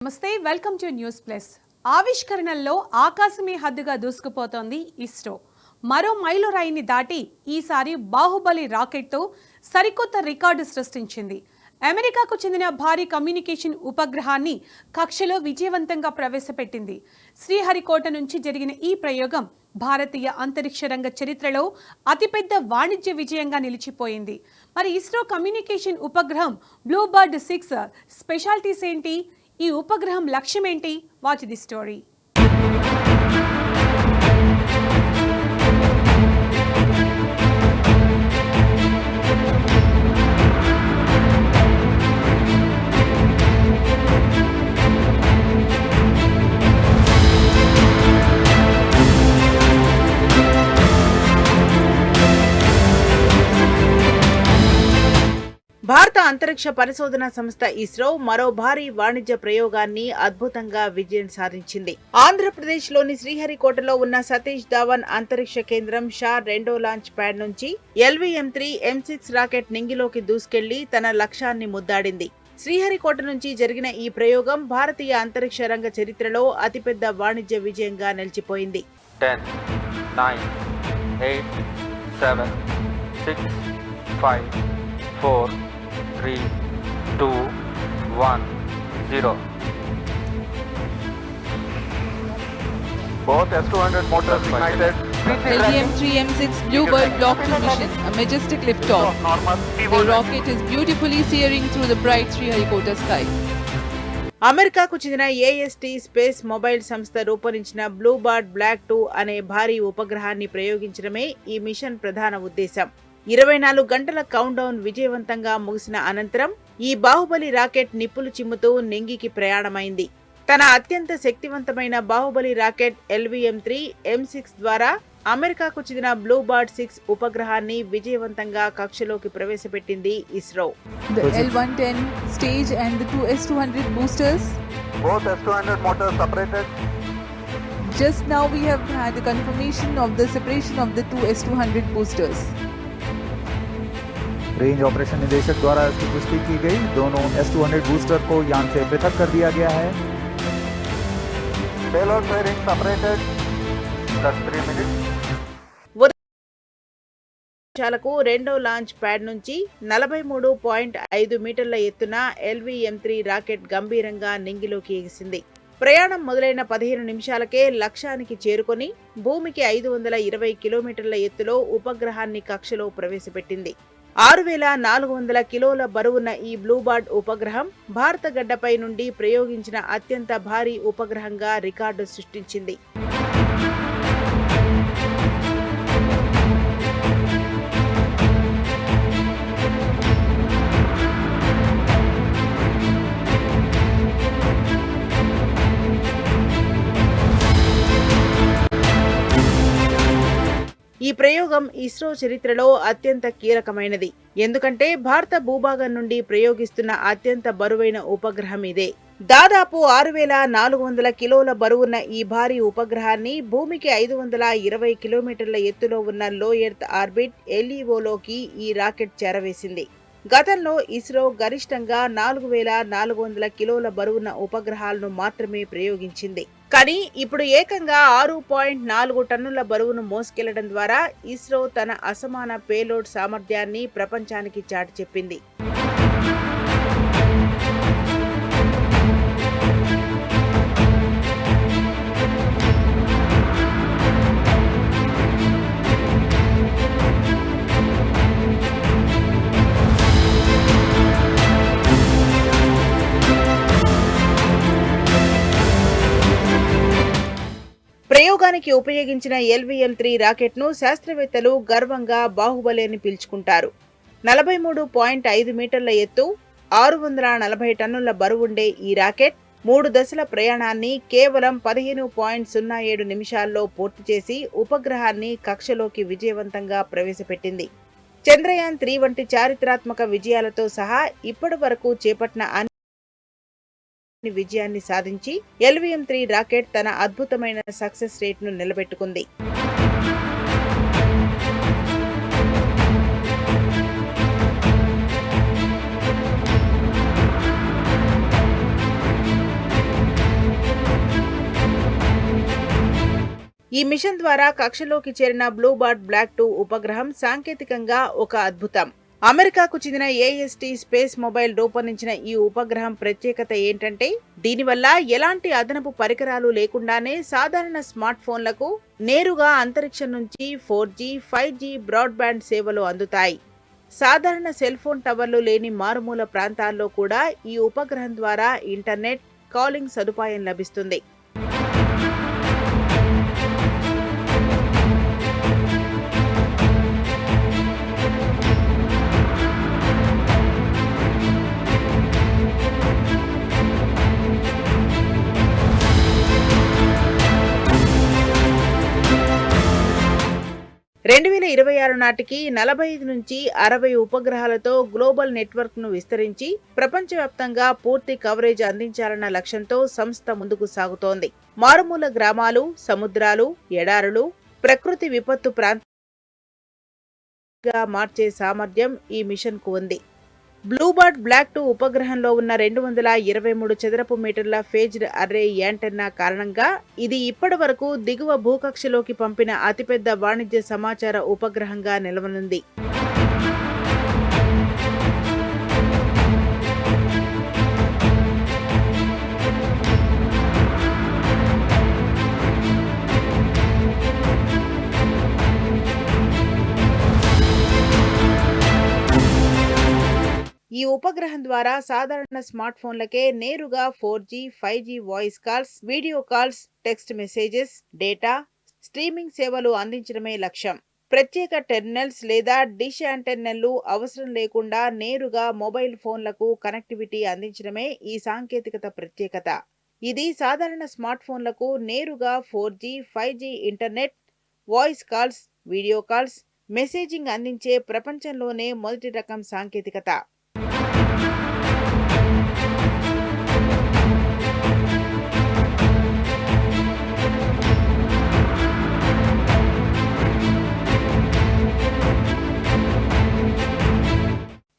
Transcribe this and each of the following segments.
నమస్తే, welcome to news plus. ఆవిష్కరణల్లో ఆకాశమే హద్దుగా దూసుకుపోతోంది ఇస్రో. మరో మైలురాయిని దాటి ఈసారి బాహుబలి రాకెట్తో సరికొత్త రికార్డు సృష్టించింది. అమెరికాకు చెందిన భారీ కమ్యూనికేషన్ ఉపగ్రహాన్ని కక్షలో విజయవంతంగా ప్రవేశపెట్టింది. శ్రీహరికోట నుంచి జరిగిన ఈ ప్రయోగం భారతీయ అంతరిక్ష రంగ చరిత్రలో అతిపెద్ద వాణిజ్య విజయంగా నిలిచిపోయింది. మరి ఇస్రో కమ్యూనికేషన్ ఉపగ్రహం బ్లూబర్డ్ 6 స్పెషాలిటీస్ ఏంటి? ఈ ఉపగ్రహం లక్ష్యం ఏంటి? Watch the story. భారత అంతరిక్ష పరిశోధన సంస్థ ఇస్రో మరో భారీ వాణిజ్య ప్రయోగాన్ని అద్భుతంగా విజయం సాధించింది. ఆంధ్రప్రదేశ్లోని శ్రీహరికోటలో ఉన్న సతీష్ ధావన్ అంతరిక్ష కేంద్రం షా 2వ లాంచ్ ప్యాడ్ నుంచి LVM-3 M6 రాకెట్ నింగిలోకి దూసుకెళ్లి తన లక్ష్యాన్ని ముద్దాడింది. శ్రీహరికోట నుంచి జరిగిన ఈ ప్రయోగం భారతీయ అంతరిక్ష రంగ చరిత్రలో అతిపెద్ద వాణిజ్య విజయంగా నిలిచిపోయింది. 10, 9, 8, 7, 6, 5, 4, 3, 2, 1, 0. Both S-200 motors ignited. LVM-3 M6 Bluebird Block 2 mission, a majestic liftoff. The rocket is beautifully searing through the bright Sriharikota sky. అమెరికాకు చెందిన AST స్పేస్ మొబైల్ సంస్థ రూపొందించిన బ్లూబర్డ్ బ్లాక్ 2 అనే భారీ ఉపగ్రహాన్ని ప్రయోగించడమే ఈ మిషన్ ప్రధాన ఉద్దేశం. 24 గంటల కౌంట్డౌన్ విజయవంతంగా ముగిసిన అనంతరం ఈ బాహుబలి రాకెట్ నిప్పులు చిమ్ముతూ నింగికి ప్రయాణమైంది. తన అత్యంత శక్తివంతమైన బాహుబలి రాకెట్ LVM-3 M6 ద్వారా అమెరికాకు చెందిన బ్లూబర్డ్ 6 ఉపగ్రహాన్ని విజయవంతంగా కక్షలోకి ప్రవేశపెట్టింది ISRO. The L-110 stage and the two S-200 boosters. Both S-200 motors separated. Just now we have had the confirmation of the separation of the two S-200 boosters. Range operation निदेशक द्वारा इसकी पुष्टि की गई. दोनों S-200 बूस्टर को यान से पृथक कर दिया गया है. Payload fairing separated. That's 3 minutes. చాలకు 2వ లాంచ్ ప్యాడ్ నుంచి 43.5 మీటర్ల ఎత్తున LVM-3 రాకెట్ గంభీరంగా నింగిలోకి ఎగిసింది. ప్రయాణం మొదలైన 15 నిమిషాలకే లక్ష్యానికి చేరుకొని భూమికి 520 కిలోమీటర్ల ఎత్తులో ఉపగ్రహాన్ని కక్షలో ప్రవేశపెట్టింది. 6400 కిలోల బరువున్న ఈ బ్లూబర్డ్ ఉపగ్రహం భారత గడ్డపై నుండి ప్రయోగించిన అత్యంత భారీ ఉపగ్రహంగా రికార్డు సృష్టించింది. ఈ ప్రయోగం ఇస్రో చరిత్రలో అత్యంత కీలకమైనది. ఎందుకంటే భారత భూభాగం నుండి ప్రయోగిస్తున్న అత్యంత బరువైన ఉపగ్రహం ఇదే. దాదాపు 6400 కిలోల బరువున్న ఈ భారీ ఉపగ్రహాన్ని భూమికి 520 కిలోమీటర్ల ఎత్తులో ఉన్న లో ఎర్త్ ఆర్బిట్ LEOలోకి ఈ రాకెట్ చేరవేసింది. గతంలో ఇస్రో గరిష్టంగా 4400 కిలోల బరువున్న ఉపగ్రహాలను మాత్రమే ప్రయోగించింది. కానీ ఇప్పుడు ఏకంగా 6.4 టన్నుల బరువును మోసుకెళ్లడం ద్వారా ఇస్రో తన అసమాన పేలోడ్ సామర్థ్యాన్ని ప్రపంచానికి చాటి చెప్పింది. ప్రయోగానికి ఉపయోగించిన LVM-3 రాకెట్ను శాస్త్రవేత్తలు గర్వంగా బాహుబలి అని పిలుచుకుంటారు. 43.5 మీటర్ల ఎత్తు, 640 టన్నుల బరువుండే ఈ రాకెట్ 3 దశల ప్రయాణాన్ని కేవలం 15.07 నిమిషాల్లో పూర్తి చేసి ఉపగ్రహాన్ని కక్షలోకి విజయవంతంగా ప్రవేశపెట్టింది. చంద్రయాన్-3 వంటి చారిత్రాత్మక విజయాలతో సహా ఇప్పటి వరకు చేపట్టిన విజయాన్ని సాధించి LVM-3 రాకెట్ తన అద్భుతమైన సక్సెస్ రేట్ను నిలబెట్టుకుంది. ఈ మిషన్ ద్వారా కక్షలోకి చేరిన బ్లూబర్డ్ బ్లాక్ 2 ఉపగ్రహం సాంకేతికంగా ఒక అద్భుతం. అమెరికాకు చెందిన AST స్పేస్ మొబైల్ రూపొందించిన ఈ ఉపగ్రహం ప్రత్యేకత ఏంటంటే, దీనివల్ల ఎలాంటి అదనపు పరికరాలు లేకుండానే సాధారణ స్మార్ట్ ఫోన్లకు నేరుగా అంతరిక్షం నుంచి 4G, 5G బ్రాడ్బ్యాండ్ సేవలు అందుతాయి. సాధారణ సెల్ ఫోన్ టవర్లు లేని మారుమూల ప్రాంతాల్లో కూడా ఈ ఉపగ్రహం ద్వారా ఇంటర్నెట్, కాలింగ్ సదుపాయం లభిస్తుంది. రెండు 2026 నాటికి 45 నుంచి 60 ఉపగ్రహాలతో గ్లోబల్ నెట్వర్క్ ను విస్తరించి ప్రపంచవ్యాప్తంగా పూర్తి కవరేజ్ అందించాలన్న లక్ష్యంతో సంస్థ ముందుకు సాగుతోంది. మారుమూల గ్రామాలు, సముద్రాలు, ఎడారులు, ప్రకృతి విపత్తు ప్రాంతాలుగా మార్చే సామర్థ్యం ఈ మిషన్ కు ఉంది. బ్లూబర్డ్ బ్లాక్ 2 ఉపగ్రహంలో ఉన్న 223 చదరపు మీటర్ల ఫేజ్డ్ అర్రే యాంటెన్నా కారణంగా ఇది ఇప్పటి వరకు దిగువ భూకక్షలోకి పంపిన అతిపెద్ద వాణిజ్య సమాచార ఉపగ్రహంగా నిలవనుంది. ఈ ఉపగ్రహం ద్వారా సాధారణ స్మార్ట్ ఫోన్లకే నేరుగా 4G, 5G voice calls, video calls, text messages, data, streaming సేవలు అందించడమే లక్ష్యం. ప్రత్యేక టెర్మినల్స్ లేదా డిష్ యాంటెన్నలు అవసరం లేకుండా నేరుగా మొబైల్ ఫోన్లకు కనెక్టివిటీ అందించడమే ఈ సాంకేతికత ప్రత్యేకత. ఇది సాధారణ స్మార్ట్ ఫోన్లకు నేరుగా 4G, 5G internet, voice calls, video calls, messaging అందించే ప్రపంచంలోనే మొదటి రకం సాంకేతికత.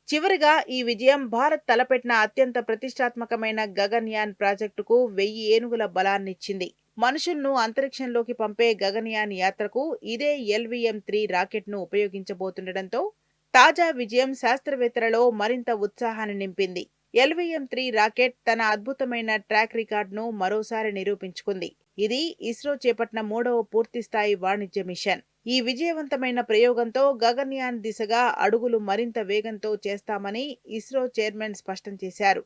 చివరిగా ఈ విజయం భారత్ తలపెట్టిన అత్యంత ప్రతిష్టాత్మకమైన గగన్యాన్ ప్రాజెక్టుకు 1000 ఏనుగుల బలాన్నిచ్చింది. మనుషులను అంతరిక్షంలోకి పంపే గగన్యాన్ యాత్రకు ఇదే LVM-3 రాకెట్ను ఉపయోగించబోతుండటంతో తాజా విజయం శాస్త్రవేత్తలలో మరింత ఉత్సాహాన్ని నింపింది. LVM-3 రాకెట్ తన అద్భుతమైన ట్రాక్ రికార్డును మరోసారి నిరూపించుకుంది. ఇది ఇస్రో చేపట్టిన 3వ పూర్తిస్థాయి వాణిజ్య మిషన్. ఈ విజయవంతమైన ప్రయోగంతో గగన్యాన్ దిశగా అడుగులు మరింత వేగంతో చేస్తామని ఇస్రో చైర్మన్ స్పష్టం చేశారు.